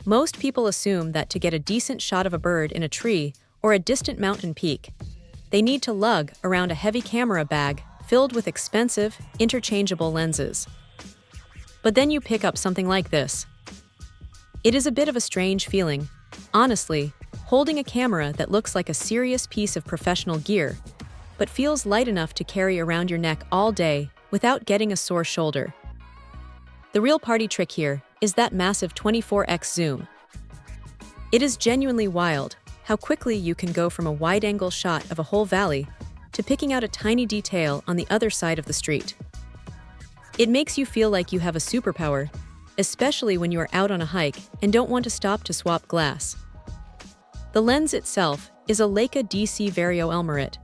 Most people assume that to get a decent shot of a bird in a tree or a distant mountain peak, they need to lug around a heavy camera bag filled with expensive, interchangeable lenses. But then you pick up something like this. It is a bit of a strange feeling. Honestly, holding a camera that looks like a serious piece of professional gear, but feels light enough to carry around your neck all day without getting a sore shoulder. The real party trick here is that massive 24x zoom. It is genuinely wild how quickly you can go from a wide-angle shot of a whole valley to picking out a tiny detail on the other side of the street. It makes you feel like you have a superpower, especially when you are out on a hike and don't want to stop to swap glass. The lens itself is a Leica DC Vario Elmerit,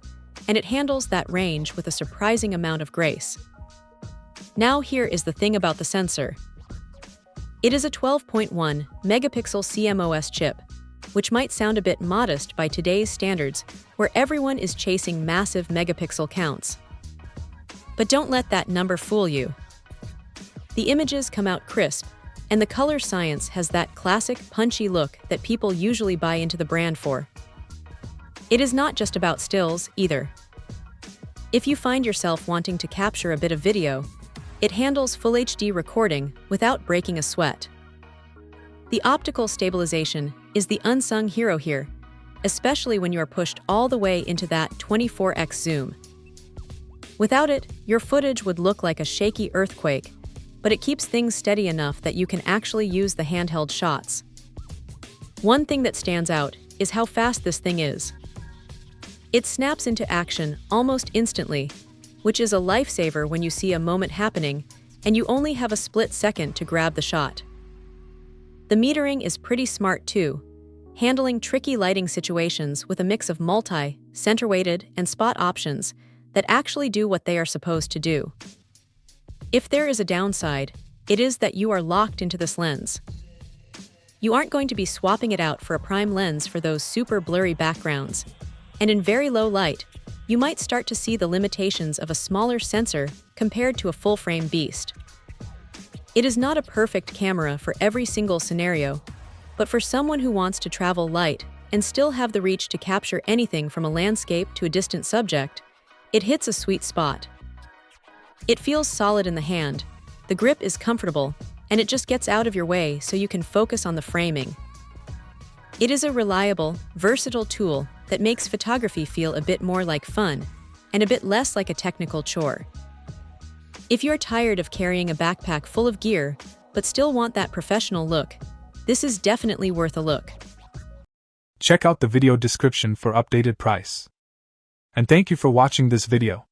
and it handles that range with a surprising amount of grace. Now here is the thing about the sensor. It is a 12.1 megapixel CMOS chip, which might sound a bit modest by today's standards, where everyone is chasing massive megapixel counts. But don't let that number fool you. The images come out crisp, and the color science has that classic, punchy look that people usually buy into the brand for. It is not just about stills, either. If you find yourself wanting to capture a bit of video, it handles Full HD recording without breaking a sweat. The optical stabilization is the unsung hero here, especially when you are pushed all the way into that 24x zoom. Without it, your footage would look like a shaky earthquake, but it keeps things steady enough that you can actually use the handheld shots. One thing that stands out is how fast this thing is. It snaps into action almost instantly, which is a lifesaver when you see a moment happening and you only have a split second to grab the shot. The metering is pretty smart too, handling tricky lighting situations with a mix of multi, center-weighted, and spot options that actually do what they are supposed to do. If there is a downside, it is that you are locked into this lens. You aren't going to be swapping it out for a prime lens for those super blurry backgrounds, and in very low light, you might start to see the limitations of a smaller sensor compared to a full-frame beast. It is not a perfect camera for every single scenario, but for someone who wants to travel light and still have the reach to capture anything from a landscape to a distant subject, it hits a sweet spot. It feels solid in the hand, the grip is comfortable, and it just gets out of your way so you can focus on the framing. It is a reliable, versatile tool that makes photography feel a bit more like fun and a bit less like a technical chore. If you're tired of carrying a backpack full of gear but still want that professional look, this is definitely worth a look. Check out the video description for updated price. And thank you for watching this video.